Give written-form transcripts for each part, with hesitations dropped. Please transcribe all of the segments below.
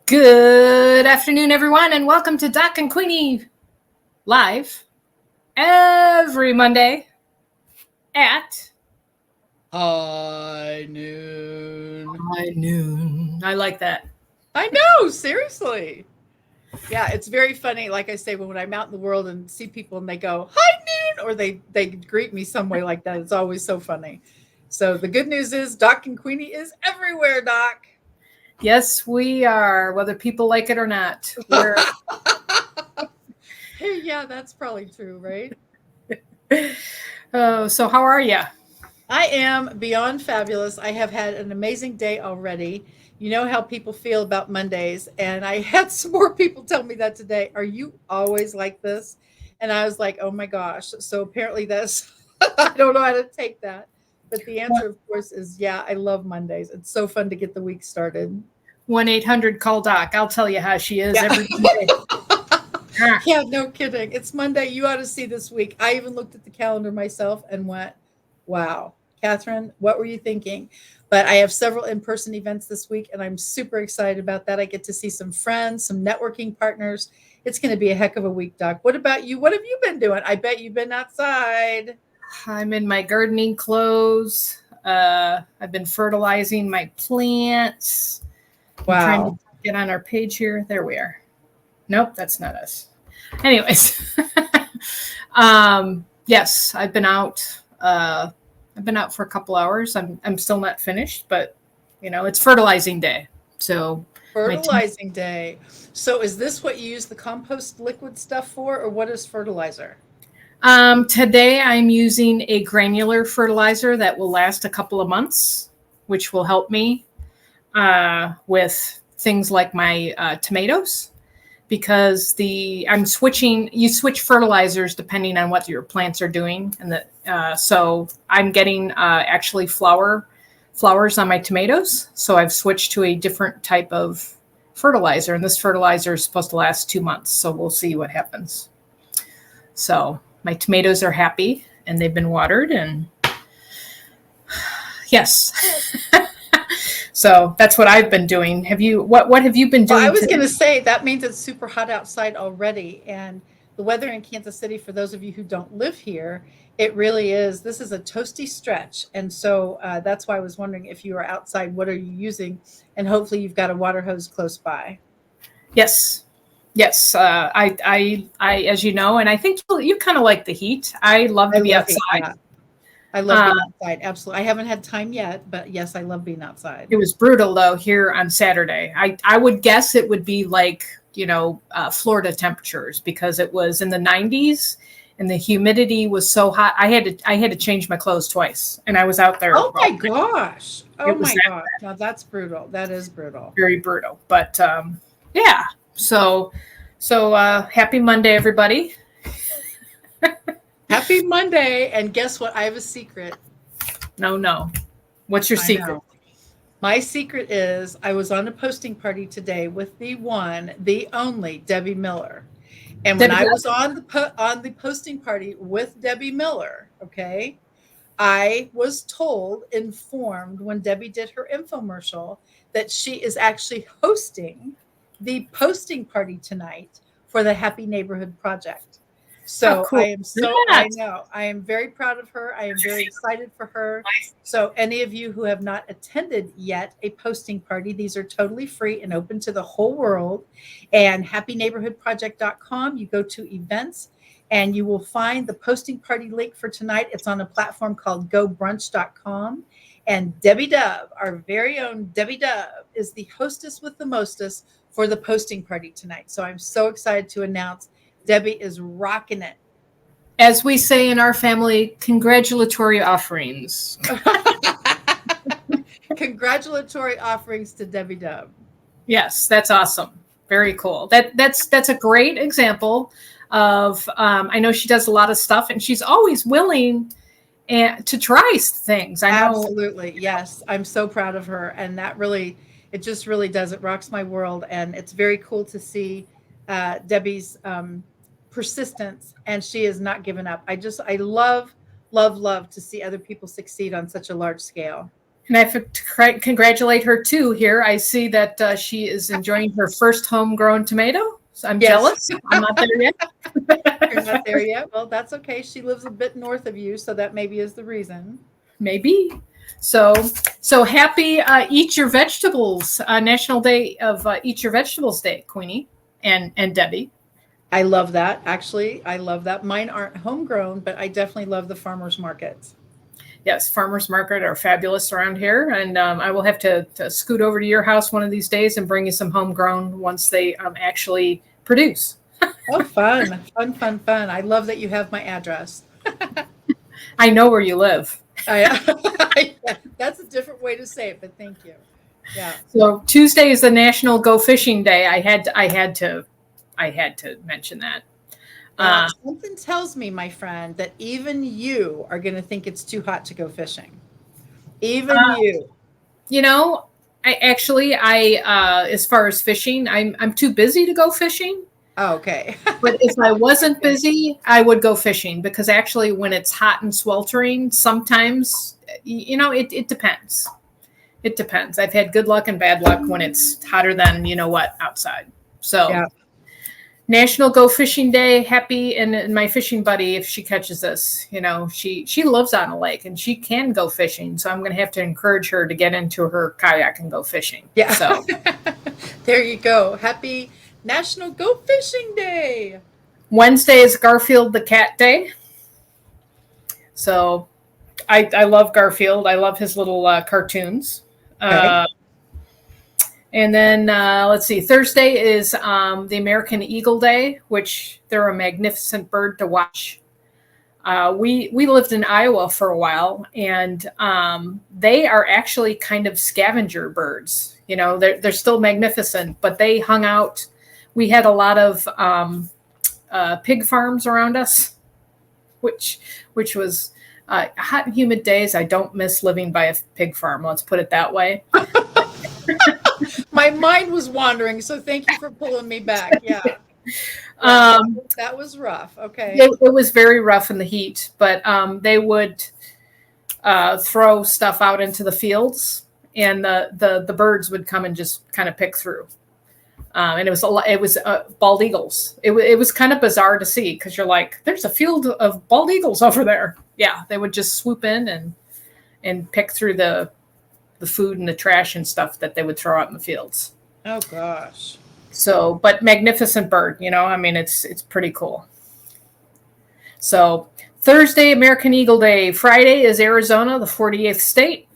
Good afternoon, everyone, and welcome to Doc and Queenie live every Monday at High noon. high noon. I like that. I know, seriously. Yeah, it's very funny. Like I say, when I'm out in the world and see people and they go high noon, or they greet me some way like that, it's always so funny. So the good news is, Doc and Queenie is everywhere. Doc. Yes, we are, whether people like it or not. We're Hey, yeah, that's probably true, right? oh, so how are you? I am beyond fabulous. I have had an amazing day already. You know how people feel about Mondays, and I had some more people tell me that today. Are you always like this? And I was like, oh my gosh. So apparently that's, I don't know how to take that. But the answer, of course, is yeah, I love Mondays. It's so fun to get the week started. 1-800 call Doc. I'll tell you how she is Yeah. every Monday. Ah, Yeah, no kidding. It's Monday. You ought to see this week. I even looked at the calendar myself and went, wow, Catherine, what were you thinking? But I have several in person events this week, and I'm super excited about that. I get to see some friends, some networking partners. It's going to be a heck of a week, Doc. What about you? What have you been doing? I bet you've been outside. I'm in my gardening clothes. I've been fertilizing my plants. I'm trying to Wow. get on our page here. There we are. Nope, that's not us. Anyways, yes, I've been out. I've been out for a couple hours. I'm still not finished, but it's fertilizing day. So my t- Fertilizing day. So, is this what you use the compost liquid stuff for, or what is fertilizer? today I'm using a granular fertilizer that will last a couple of months, which will help me with things like my tomatoes because the I'm switching. You switch fertilizers depending on what your plants are doing, and so I'm getting actually flowers on my tomatoes. So I've switched to a different type of fertilizer, and this fertilizer is supposed to last 2 months. So we'll see what happens. So my tomatoes are happy, and they've been watered, and yes. So that's what I've been doing. Have you what have you been Well, I doing was going today? to say that means it's super hot outside already. And the weather in Kansas City, for those of you who don't live here, it really is. This is a toasty stretch. And so that's why I was wondering if you are outside, what are you using? And hopefully you've got a water hose close by. Yes, yes. As you know, and I think you kind of like the heat. I love I to be love it. outside. Yeah. I love Uh, being outside. Absolutely. I haven't had time yet, but yes, I love being outside. it was brutal though here on Saturday. I would guess it would be like Florida temperatures because it was in the 90s and the humidity was so hot. I had to change my clothes twice, and I was out there. Oh my gosh. Oh It was my that gosh. Now that's brutal. That is brutal. very brutal. But yeah. So happy Monday, everybody. Happy Monday. And guess what? I have a secret. No, no. What's your I secret? know. My secret is I was on a posting party today with the one, the only Debbie Miller. And when Debbie I was Does? on the posting party with Debbie Miller, okay, I was told, informed when Debbie did her infomercial that she is actually hosting the posting party tonight for the Happy Neighborhood Project. Oh, So cool. I That. know, I am very proud of her. I am very excited for her. So, any of you who have not attended yet a posting party, these are totally free and open to the whole world. And happyneighborhoodproject.com, you go to events and you will find the posting party link for tonight. It's on a platform called gobrunch.com. And Debbie Dove, our very own Debbie Dove, is the hostess with the mostest for the posting party tonight. So I'm so excited to announce Debbie is rocking it. As we say in our family, congratulatory offerings. Congratulatory offerings to Debbie Dove. Yes, that's awesome. Very cool. That's a great example of. I know she does a lot of stuff, and she's always willing to try things. I know. Absolutely. Yes. I'm so proud of her. And that really, it just really does. It rocks my world. And it's very cool to see Debbie's persistence. And she is not giving up. I love, love, love to see other people succeed on such a large scale. And I have to congratulate her too here. I see that she is enjoying her first homegrown tomato. So I'm jealous. I'm not there yet. You're not there yet. Well, that's okay. She lives a bit north of you, so that maybe is the reason. Maybe. So happy Eat Your Vegetables, National Day of Eat Your Vegetables Day, Queenie and Debbie. I love that. Actually, I love that. Mine aren't homegrown, but I definitely love the farmers markets. Yes, farmers market are fabulous around here, and I will have to scoot over to your house one of these days and bring you some homegrown once they actually produce. Oh, fun, fun, fun, fun. I love that you have my address. I know where you live. That's a different way to say it, but thank you. Yeah. So Tuesday is the National Go Fishing Day. I had to mention that. Something tells me, my friend, that even you are going to think it's too hot to go fishing. Even you. You know, I as far as fishing, I'm too busy to go fishing. Oh, okay. But if I wasn't busy, I would go fishing, because actually when it's hot and sweltering, sometimes, it depends. It depends. I've had good luck and bad luck when it's hotter than outside. So Yeah. National Go Fishing Day. Happy, and my fishing buddy, if she catches this, she lives on a lake and she can go fishing. So I'm going to have to encourage her to get into her kayak and go fishing. Yeah. So there you go. Happy National Go Fishing Day. Wednesday is Garfield the Cat Day. So I love Garfield. I love his little cartoons. Okay. And then let's see, Thursday is the American Eagle Day, which they're a magnificent bird to watch. We lived in Iowa for a while, and they are actually kind of scavenger birds. They're still magnificent, but they hung out. We had a lot of pig farms around us, which was hot and humid days. I don't miss living by a pig farm. Let's put it that way. My mind was wandering, so thank you for pulling me back. Yeah. That was rough. Okay. It was very rough in the heat, but they would throw stuff out into the fields, and the birds would come and just kind of pick through. And it was bald eagles. It was kind of bizarre to see, because you're like, there's a field of bald eagles over there. Yeah, they would just swoop in and pick through the food and the trash and stuff that they would throw out in the fields. Oh gosh. So, but magnificent bird, it's pretty cool. So Thursday, American Eagle Day. Friday is Arizona, the 48th state.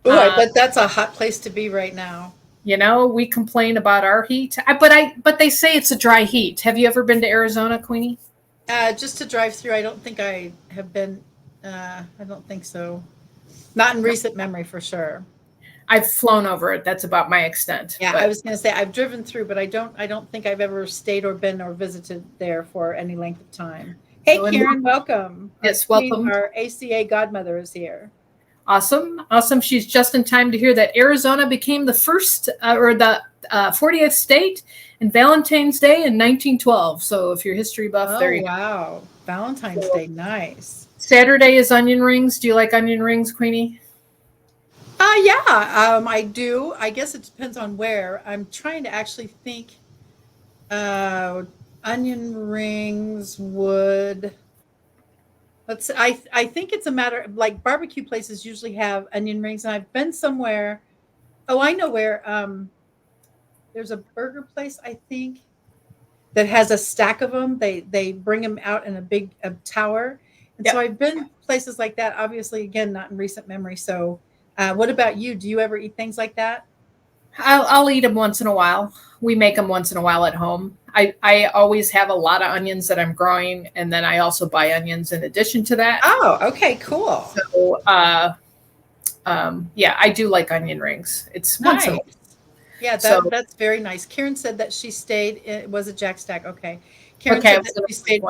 Oh, I bet that's a hot place to be right now. We complain about our heat, but they say it's a dry heat. Have you ever been to Arizona, Queenie? Just to drive through. I don't think I have been. I don't think so. Not in recent memory, for sure. I've flown over it. That's about my extent. Yeah, I was going to say I've driven through, but I don't think I've ever stayed or been or visited there for any length of time. Hey, Karen, welcome. Yes, welcome. Our ACA godmother is here. Awesome. She's just in time to hear that Arizona became the first or the 40th state in Valentine's Day in 1912. So if you're history buff, there you go. Wow. Valentine's Day. Nice. Saturday is onion rings. Do you like onion rings, Queenie? Yeah, I do. I guess it depends on where. I'm trying to actually think. Onion rings would. I think it's a matter of, like, barbecue places usually have onion rings, and I've been somewhere. Oh, I know where. There's a burger place, I think, that has a stack of them. They bring them out in a big tower, and so I've been places like that. Obviously, again, not in recent memory. So, what about you? Do you ever eat things like that? I'll eat them once in a while. We make them once in a while at home. I always have a lot of onions that I'm growing, and then I also buy onions in addition to that. Oh, okay, cool. So, yeah, I do like onion rings. It's nice. Once in a while. Yeah, that's very nice. Karen said that she stayed. It was a Jack Stack. Okay. Karen said that she stayed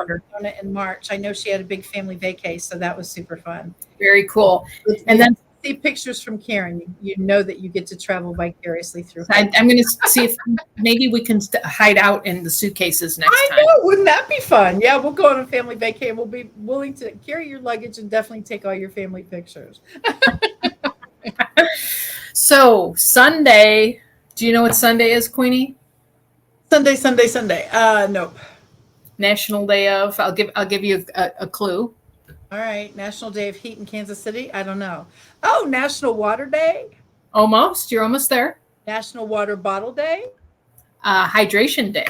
in March. I know she had a big family vacay, so that was super fun. Very cool. And then see pictures from Karen, you know that you get to travel vicariously through her. I'm going to see if maybe we can hide out in the suitcases next time. I know, wouldn't that be fun? Yeah, we'll go on a family vacay. We'll be willing to carry your luggage and definitely take all your family pictures. So Sunday, do you know what Sunday is, Queenie? Sunday. Nope. National Day of. I'll give you a clue. All right. National Day of Heat in Kansas City. I don't know. Oh, National Water Day. Almost. You're almost there. National Water Bottle Day. Hydration Day.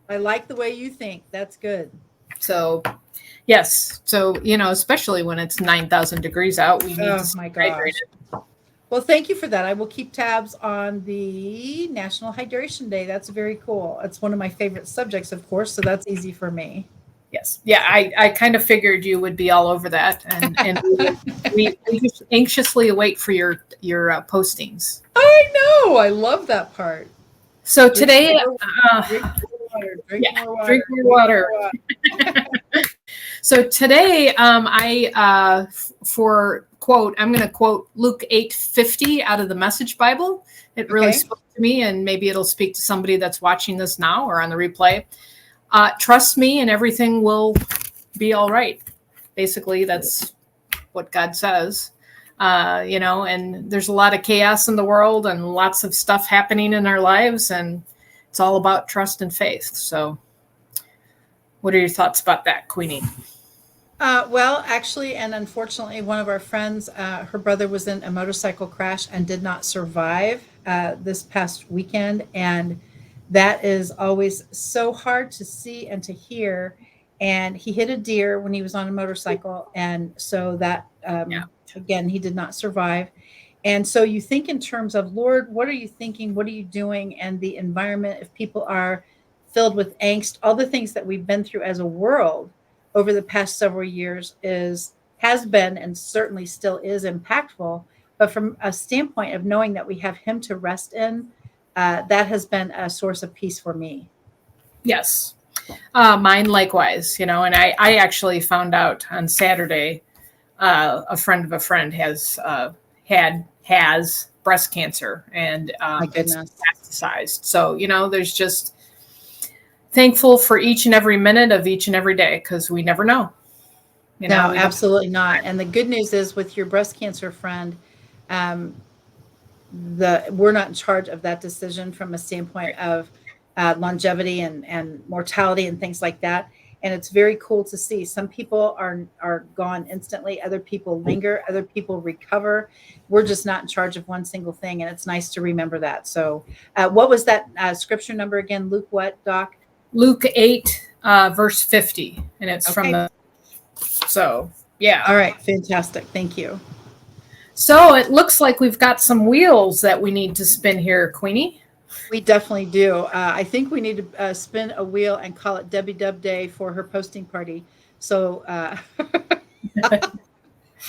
I like the way you think. That's good. So, yes. So, especially when it's 9,000 degrees out, we need to Oh stay my gosh. hydrated. Well, thank you for that. I will keep tabs on the National Hydration Day. That's very cool. It's one of my favorite subjects, of course, so that's easy for me. Yes. Yeah, I kind of figured you would be all over that, and we just anxiously await for your postings. I know. I love that part. So today, Drink more water. Drink yeah, more water. drink more water. So today, for quote, I'm going to quote Luke 8:50 out of the Message Bible. It really Okay. spoke to me, and maybe it'll speak to somebody that's watching this now or on the replay. Trust me, and everything will be all right. Basically, that's what God says. And there's a lot of chaos in the world and lots of stuff happening in our lives, and it's all about trust and faith. So, what are your thoughts about that, Queenie? Well, actually, and unfortunately, one of our friends, her brother was in a motorcycle crash and did not survive this past weekend. And that is always so hard to see and to hear. And he hit a deer when he was on a motorcycle. And so that, Yeah. again, he did not survive. And so you think in terms of, Lord, what are you thinking? What are you doing? And the environment, if people are filled with angst, all the things that we've been through as a world over the past several years has been and certainly still is impactful. But from a standpoint of knowing that we have him to rest in, that has been a source of peace for me. Yes. Mine likewise, and I actually found out on Saturday, a friend of a friend has breast cancer, and My it's goodness. metastasized. So, there's just thankful for each and every minute of each and every day, because we never know. No, We don't- absolutely not. And the good news is with your breast cancer friend, um, we're not in charge of that decision from a standpoint of longevity and mortality and things like that. And it's very cool to see. Some people are gone instantly. Other people linger. Other people recover. We're just not in charge of one single thing, and it's nice to remember that. So, what was that scripture number again? Luke, what, Doc? Luke 8, verse 50, and it's from Okay. so yeah. All right, fantastic. Thank you. So it looks like we've got some wheels that we need to spin here, Queenie. We definitely do. I think we need to spin a wheel and call it Debbie Dub Day for her posting party. So I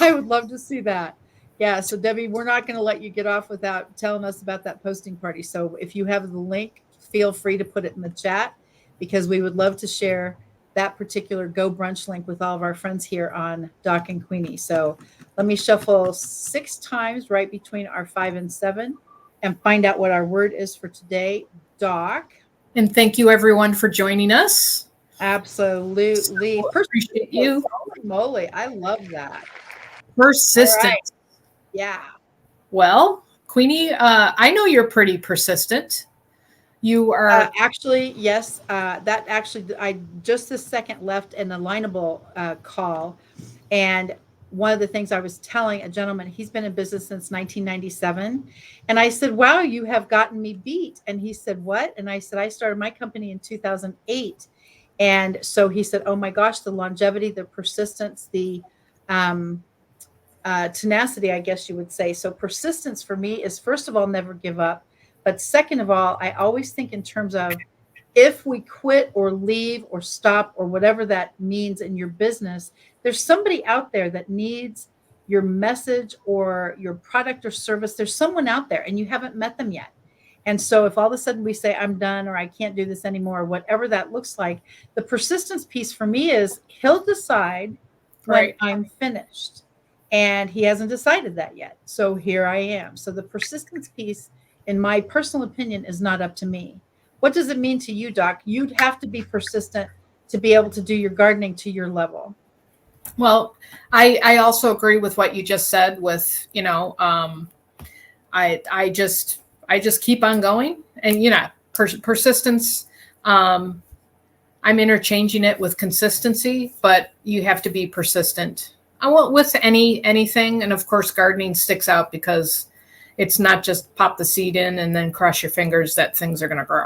would love to see that. Yeah. So Debbie, we're not going to let you get off without telling us about that posting party. So if you have the link, feel free to put it in the chat, because we would love to share that particular Go Brunch link with all of our friends here on Doc and Queenie. So let me shuffle 6 times right between our 5 and 7 and find out what our word is for today. Doc. And thank you everyone for joining us. Absolutely. So, appreciate you. Holy moly. I love that. Persistent. All right. Yeah. Well, Queenie, I know you're pretty persistent. You are Actually, yes. That actually, I just this second left an alignable call. And one of the things I was telling a gentleman, he's been in business since 1997. And I said, wow, you have gotten me beat. And he said, what? And I said, I started my company in 2008. And so he said, oh my gosh, the longevity, the persistence, the tenacity, I guess you would say. So persistence for me is, first of all, never give up. But second of all, I always think in terms of, if we quit or leave or stop or whatever that means in your business, there's somebody out there that needs your message or your product or service. There's someone out there and you haven't met them yet. And so if all of a sudden we say, I'm done, or I can't do this anymore, or whatever that looks like, the persistence piece for me is, he'll decide when right. I'm finished. And he hasn't decided that yet. So here I am. So the persistence piece, in my personal opinion, is not up to me. What does it mean to you, Doc? You'd have to be persistent to be able to do your gardening to your level. Well, I also agree with what you just said with, I just keep on going, and persistence. Um, I'm interchanging it with consistency, but you have to be persistent. Well, with anything, and of course, gardening sticks out because it's not just pop the seed in and then cross your fingers that things are going to grow.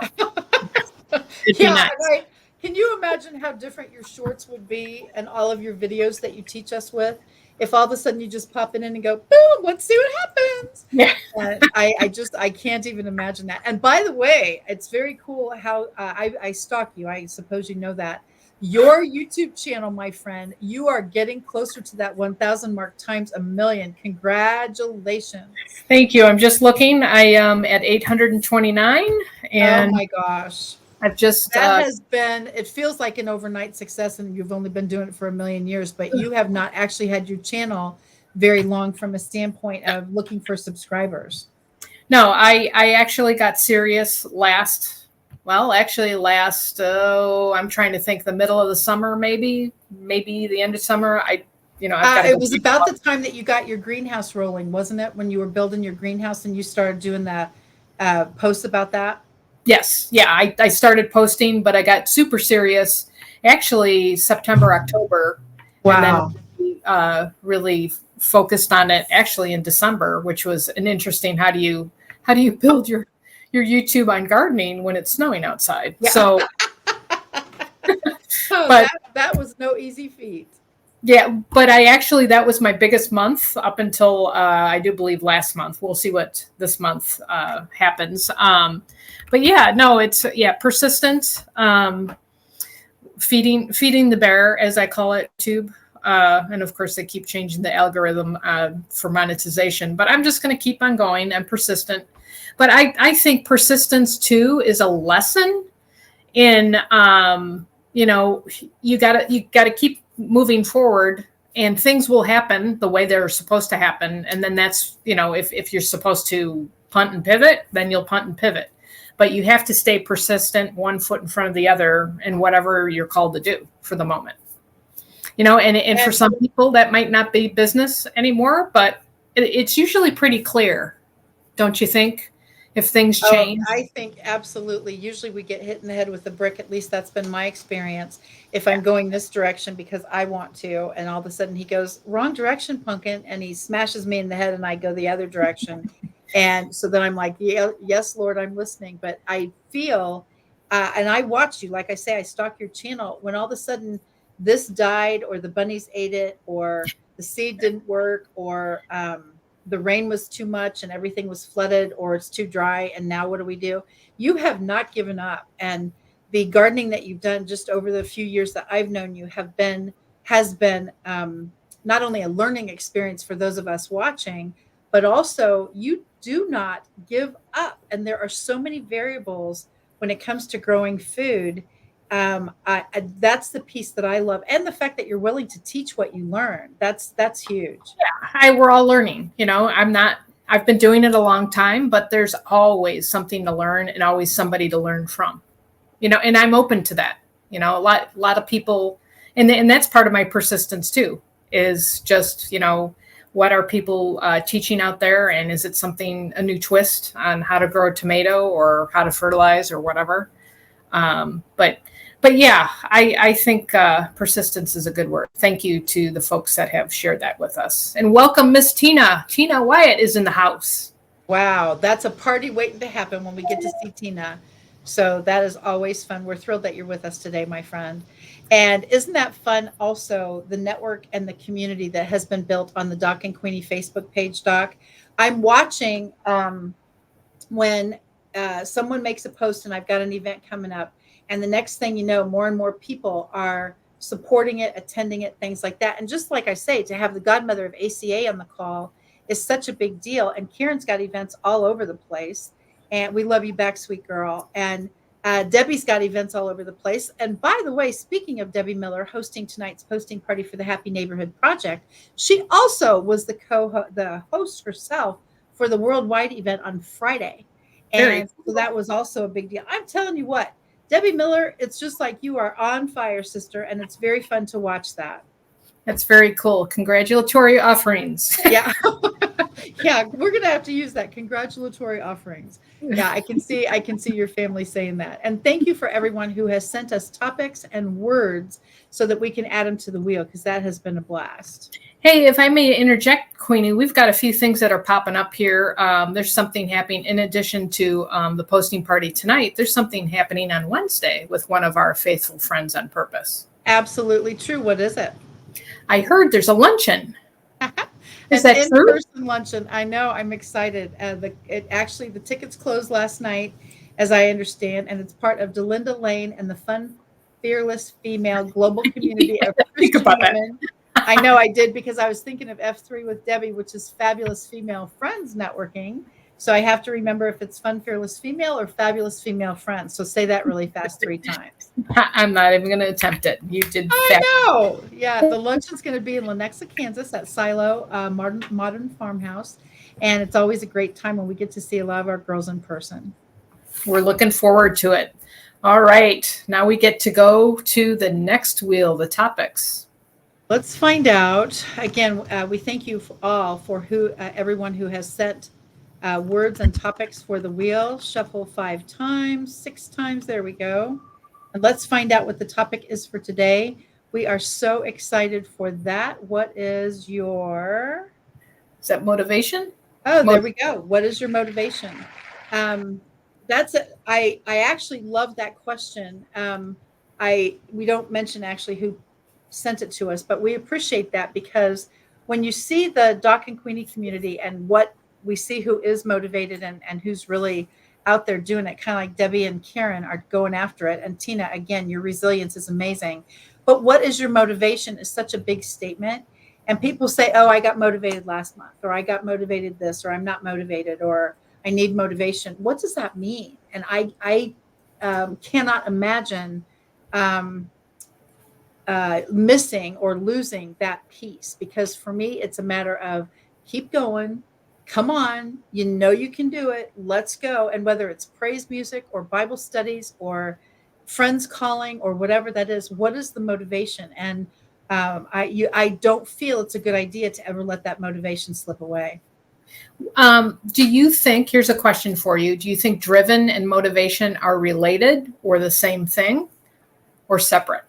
It'd be Yeah, nice. right. Can you imagine how different your shorts would be and all of your videos that you teach us with if all of a sudden you just pop it in and go, boom, let's see what happens. Yeah. I can't even imagine that. And by the way, it's very cool how I stalk you. I suppose you know that. Your YouTube channel, my friend, you are getting closer to that 1,000 mark times a million. Congratulations. Thank you. I'm just looking. I am at 829, Oh and my gosh. I've just That has been, it feels like an overnight success, and you've only been doing it for a million years, but you have not actually had your channel very long from a standpoint of looking for subscribers. no. I actually got serious last. Well, actually, last. Oh, I'm trying to think. The middle of the summer, maybe the end of summer. I've got to It go. was about the time that you got your greenhouse rolling, wasn't it? When you were building your greenhouse and you started doing the posts about that. Yes, yeah. I started posting, but I got super serious. Actually, September, October, and then Wow. really focused on it actually in December, which was an interesting. How do you build your YouTube on gardening when it's snowing outside? Yeah. So, Oh, but that was no easy feat. yeah, but that was my biggest month up until I do believe last month. We'll see what this month happens. But yeah, no, it's persistent. Feeding the bear, as I call it, tube. And of course, they keep changing the algorithm for monetization. But I'm just going to keep on going. I'm persistent. But I think persistence too is a lesson in you gotta keep moving forward, and things will happen the way they're supposed to happen. And then that's, if you're supposed to punt and pivot, then you'll punt and pivot. But you have to stay persistent, one foot in front of the other, in whatever you're called to do for the moment. And for And some people that might not be business anymore, but it's usually pretty clear, don't you think, if things oh, change? I think absolutely. Usually we get hit in the head with a brick. At least that's been my experience. If I'm going this direction because I want to, and all of a sudden he goes, wrong direction, pumpkin, and he smashes me in the head and I go the other direction. And so then I'm like, yeah, yes, Lord, I'm listening. But I feel, and I watch you, like I say, I stalk your channel. When all of a sudden this died, or the bunnies ate it, or the seed didn't work, or the rain was too much and everything was flooded, or it's too dry, and now what do we do? You have not given up, and the gardening that you've done just over the few years that I've known you has been not only a learning experience for those of us watching, but also you do not give up. And there are so many variables when it comes to growing food. That's the piece that I love, and the fact that you're willing to teach what you learn. That's huge. We're all learning. I've been doing it a long time, but there's always something to learn and always somebody to learn from. And I'm open to that. A lot of people, and that's part of my persistence too, is just, what are people teaching out there, and is it a new twist on how to grow a tomato or how to fertilize or whatever. But yeah, I think persistence is a good word. Thank you to the folks that have shared that with us. And welcome, Miss Tina. Tina Wyatt is in the house. Wow, that's a party waiting to happen when we get to see Tina. So that is always fun. We're thrilled that you're with us today, my friend. And isn't that fun also, the network and the community that has been built on the Doc and Queenie Facebook page, Doc? I'm watching when someone makes a post and I've got an event coming up, and the next thing you know, more and more people are supporting it, attending it, things like that. And just like I say, to have the godmother of ACA on the call is such a big deal. And Karen's got events all over the place. And we love you back, sweet girl. And Debbie's got events all over the place. And by the way, speaking of Debbie Miller hosting tonight's posting party for the Happy Neighborhood Project, she also was the host herself for the worldwide event on Friday. Very And so that was also a big deal. I'm telling you what, Debbie Miller, it's just like you are on fire, sister. And it's very fun to watch that. That's very cool. Congratulatory offerings. Yeah. Yeah, we're gonna have to use that. Congratulatory offerings. Yeah, I can see your family saying that. And thank you for everyone who has sent us topics and words so that we can add them to the wheel, because that has been a blast. Hey, if I may interject, Queenie, we've got a few things that are popping up here. There's something happening in addition to the posting party tonight. There's something happening on Wednesday with one of our faithful friends on purpose. Absolutely true. What is it? I heard there's a luncheon. Is An that true? in-person luncheon. I know. I'm excited. The tickets closed last night, as I understand, and it's part of Delinda Lane and the Fun, Fearless Female Global Community of Think Christian about that. Women. I know I did, because I was thinking of F3 with Debbie, which is Fabulous Female Friends Networking. So I have to remember if it's Fun, Fearless Female or Fabulous Female Friends. So say that really fast 3 times. I'm not even going to attempt it. You did. I know. Yeah, the luncheon's going to be in Lenexa, Kansas, at Silo Modern Farmhouse, and it's always a great time when we get to see a lot of our girls in person. We're looking forward to it. All right, now we get to go to the next wheel, the topics. Let's find out. Again, we thank you all for everyone who has sent words and topics for the wheel. Shuffle 5 times, 6 times. There we go. And let's find out what the topic is for today. We are so excited for that. What is your... Is that motivation? Oh, there we go. What is your motivation? That's it. I actually love that question. We don't mention actually who sent it to us, but we appreciate that, because when you see the Doc and Queenie community and what we see, who is motivated and who's really out there doing it, kind of like Debbie and Karen are going after it. And Tina, again, your resilience is amazing. But what is your motivation is such a big statement. And people say, oh, I got motivated last month, or I got motivated this, or I'm not motivated, or I need motivation. What does that mean? And I cannot imagine missing or losing that piece, because for me, it's a matter of keep going. Come on, you know you can do it. Let's go. And whether it's praise music or Bible studies or friends calling or whatever that is, what is the motivation? And I don't feel it's a good idea to ever let that motivation slip away. Do you think, here's a question for you, do you think driven and motivation are related or the same thing or separate?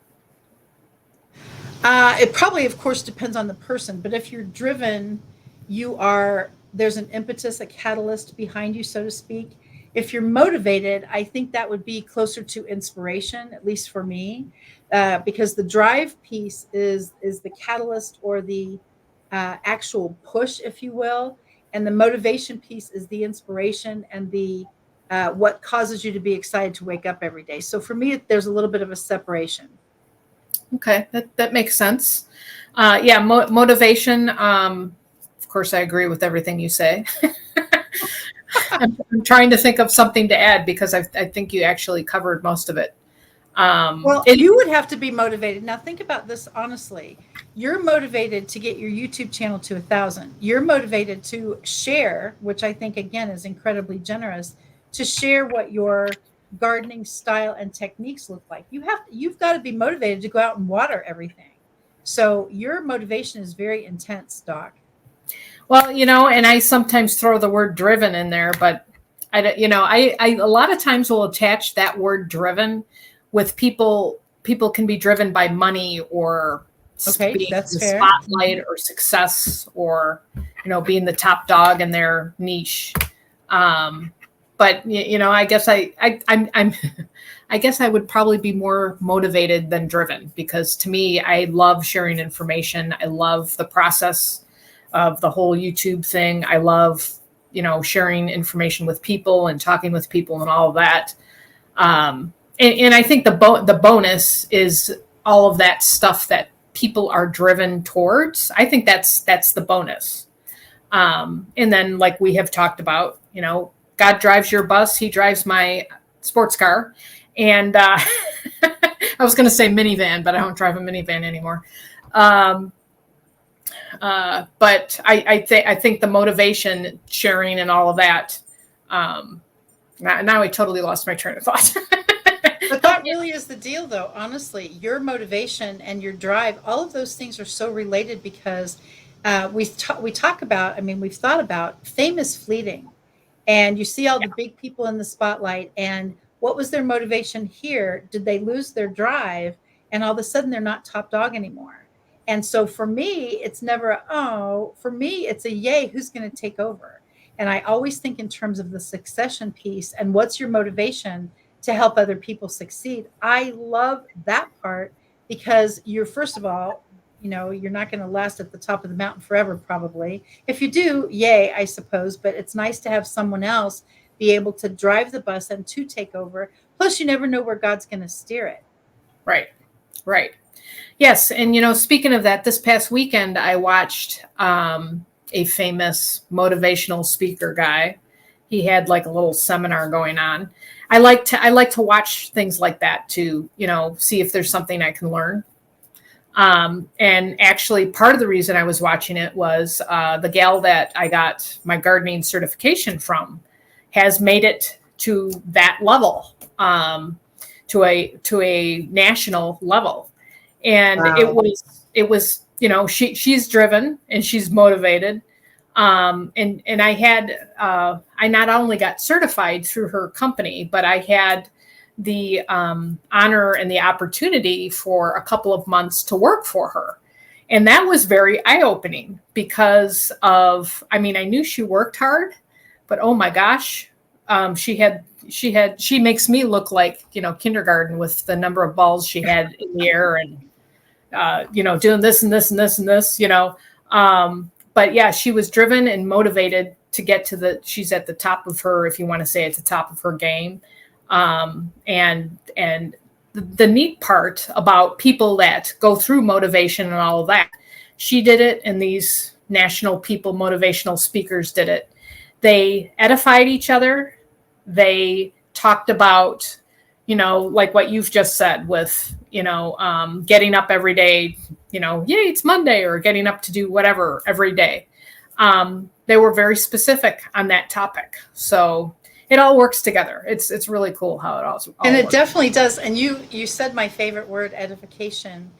It probably, of course, depends on the person. But if you're driven, there's an impetus, a catalyst behind you, so to speak. If you're motivated, I think that would be closer to inspiration, at least for me, because the drive piece is the catalyst, or the actual push, if you will. And the motivation piece is the inspiration and the what causes you to be excited to wake up every day. So for me, there's a little bit of a separation. Okay, that makes sense. Motivation. Of course, I agree with everything you say. I'm trying to think of something to add, because I think you actually covered most of it. You would have to be motivated. Now think about this honestly. You're motivated to get your YouTube channel to 1,000. You're motivated to share, which I think again is incredibly generous, to share what your gardening style and techniques look like. You've got to be motivated to go out and water everything. So your motivation is very intense, Doc. Well, and I sometimes throw the word driven in there, but I a lot of times will attach that word driven with people. People can be driven by money, or being that's the fair. spotlight, or success, or being the top dog in their niche. But I guess I guess I would probably be more motivated than driven, because to me, I love sharing information. I love the process of the whole YouTube thing. I love, sharing information with people and talking with people and all of that. And I think the bonus is all of that stuff that people are driven towards. I think that's the bonus. And then, like we have talked about, God drives your bus. He drives my sports car. And I was going to say minivan, but I don't drive a minivan anymore. But I think the motivation, sharing, and all of that. Now I totally lost my train of thought. The thought that really is the deal, though. Honestly, your motivation and your drive, all of those things are so related because we talk about. I mean, we've thought about fame is fleeting, and you see all the big people in the spotlight, and what was their motivation here? Did they lose their drive, and all of a sudden they're not top dog anymore? And so for me, it's never a, oh. For me, it's a yay. Who's going to take over? And I always think in terms of the succession piece and what's your motivation to help other people succeed. I love that part because you're, first of all, you're not going to last at the top of the mountain forever, probably. If you do, yay, I suppose. But it's nice to have someone else be able to drive the bus and to take over. Plus, you never know where God's going to steer it. Right. Right. Yes. And, speaking of that, this past weekend, I watched a famous motivational speaker guy. He had like a little seminar going on. I like to watch things like that to, see if there's something I can learn. And actually part of the reason I was watching it was the gal that I got my gardening certification from has made it to that level, to a national level. And wow. it was, she's driven and she's motivated. And I not only got certified through her company, but I had the honor and the opportunity for a couple of months to work for her. And that was very eye-opening because I knew she worked hard, but oh my gosh, she makes me look like, kindergarten with the number of balls she had in the air and, doing this and this and this and this, but yeah, she was driven and motivated to get she's at the top of her, if you want to say at the top of her game. And the neat part about people that go through motivation and all of that, she did it and these national people, motivational speakers did it. They edified each other. They talked about, like what you've just said with, getting up every day, yay, it's Monday, or getting up to do whatever every day. They were very specific on that topic. So it all works together. It's really cool how it all and it works. Definitely does. And you said my favorite word, edification.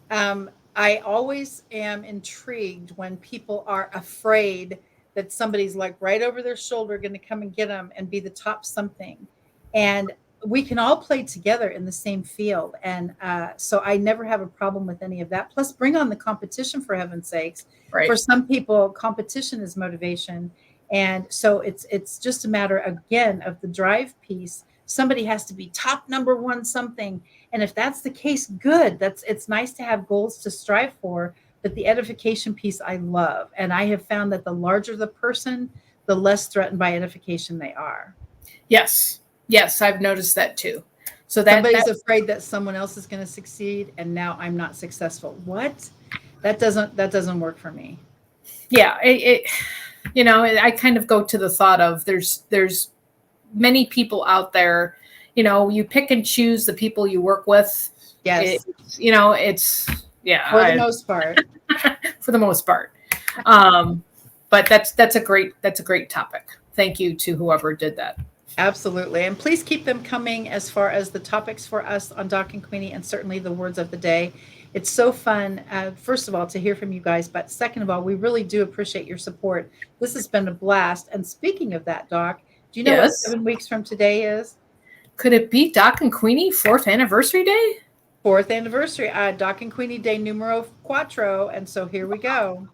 I always am intrigued when people are afraid that somebody's like right over their shoulder going to come and get them and be the top something. And we can all play together in the same field. And so I never have a problem with any of that. Plus, bring on the competition, for heaven's sakes. Right. For some people, competition is motivation. And so it's just a matter, again, of the drive piece. Somebody has to be top number one something. And if that's the case, good. It's nice to have goals to strive for. But the edification piece I love. And I have found that the larger the person, the less threatened by edification they are. Yes. Yes, I've noticed that too. So somebody's afraid that someone else is going to succeed and now I'm not successful. What? That doesn't work for me. Yeah, I kind of go to the thought of there's many people out there, you pick and choose the people you work with. Yes. It's yeah. For the most part. For the most part. But that's a great topic. Thank you to whoever did that. Absolutely. And please keep them coming as far as the topics for us on Doc and Queenie, and certainly the words of the day. It's so fun, first of all, to hear from you guys. But second of all, we really do appreciate your support. This has been a blast. And speaking of that, Doc, do you know what 7 weeks from today is? Could it be Doc and Queenie 4th anniversary day? 4th anniversary. Doc and Queenie Day numero cuatro. And so here we go.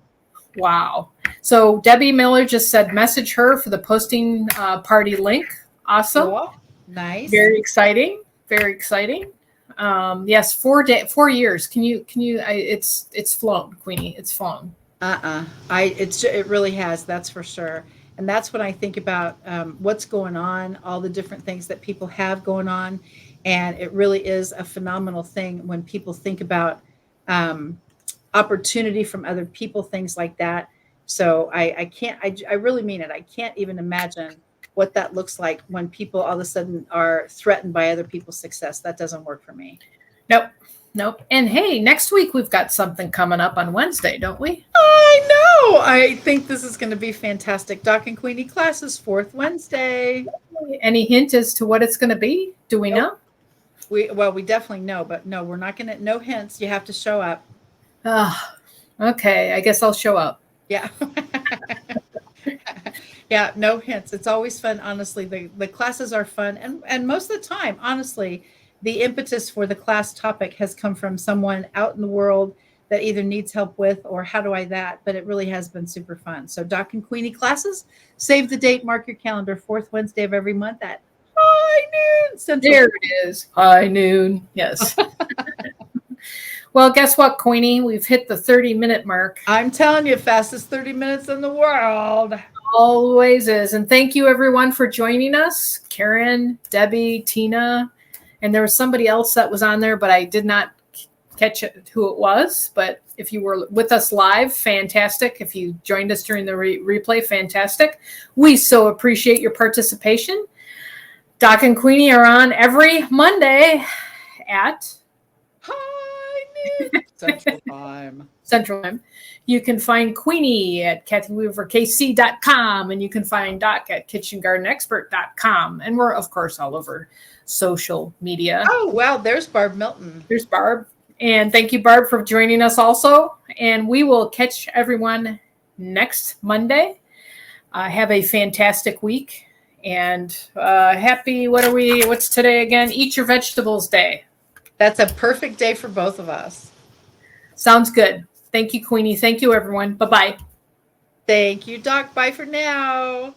Wow. So Debbie Miller just said message her for the posting party link. Awesome. Cool. Nice. Very exciting. Very exciting. Yes, 4 years. Can you it's flown, Queenie. It's flown. It really has, that's for sure. And that's when I think about what's going on, all the different things that people have going on. And it really is a phenomenal thing when people think about opportunity from other people, things like that. So I really mean it. I can't even imagine what that looks like when people all of a sudden are threatened by other people's success. That doesn't work for me. Nope. And hey, next week we've got something coming up on Wednesday, don't we? I know. I think this is going to be fantastic. Doc and Queenie classes, 4th Wednesday. Any hint as to what it's going to be? Do we know? We definitely know, but no, we're not gonna, no hints. You have to show up. Oh, okay. I guess I'll show up. Yeah. Yeah, no hints. It's always fun, honestly. The classes are fun, and most of the time, honestly, the impetus for the class topic has come from someone out in the world that either needs help with or how do I that, but it really has been super fun. So Doc and Queenie classes, save the date, mark your calendar, fourth Wednesday of every month at high noon Central. There it is. High noon. Yes. Well, guess what, Queenie? We've hit the 30-minute mark. I'm telling you, fastest 30 minutes in the world. Always is. And thank you, everyone, for joining us. Karen, Debbie, Tina, and there was somebody else that was on there, but I did not catch who it was. But if you were with us live, fantastic. If you joined us during the replay, fantastic. We so appreciate your participation. Doc and Queenie are on every Monday at Central Time. Central Time. You can find Queenie at KathyWeaverKC.com, and you can find Doc at KitchenGardenExpert.com. And we're, of course, all over social media. Oh, wow. There's Barb Milton. There's Barb. And thank you, Barb, for joining us also. And we will catch everyone next Monday. Have a fantastic week. And happy, what's today again? Eat Your Vegetables Day. That's a perfect day for both of us. Sounds good. Thank you, Queenie. Thank you, everyone. Bye-bye. Thank you, Doc. Bye for now.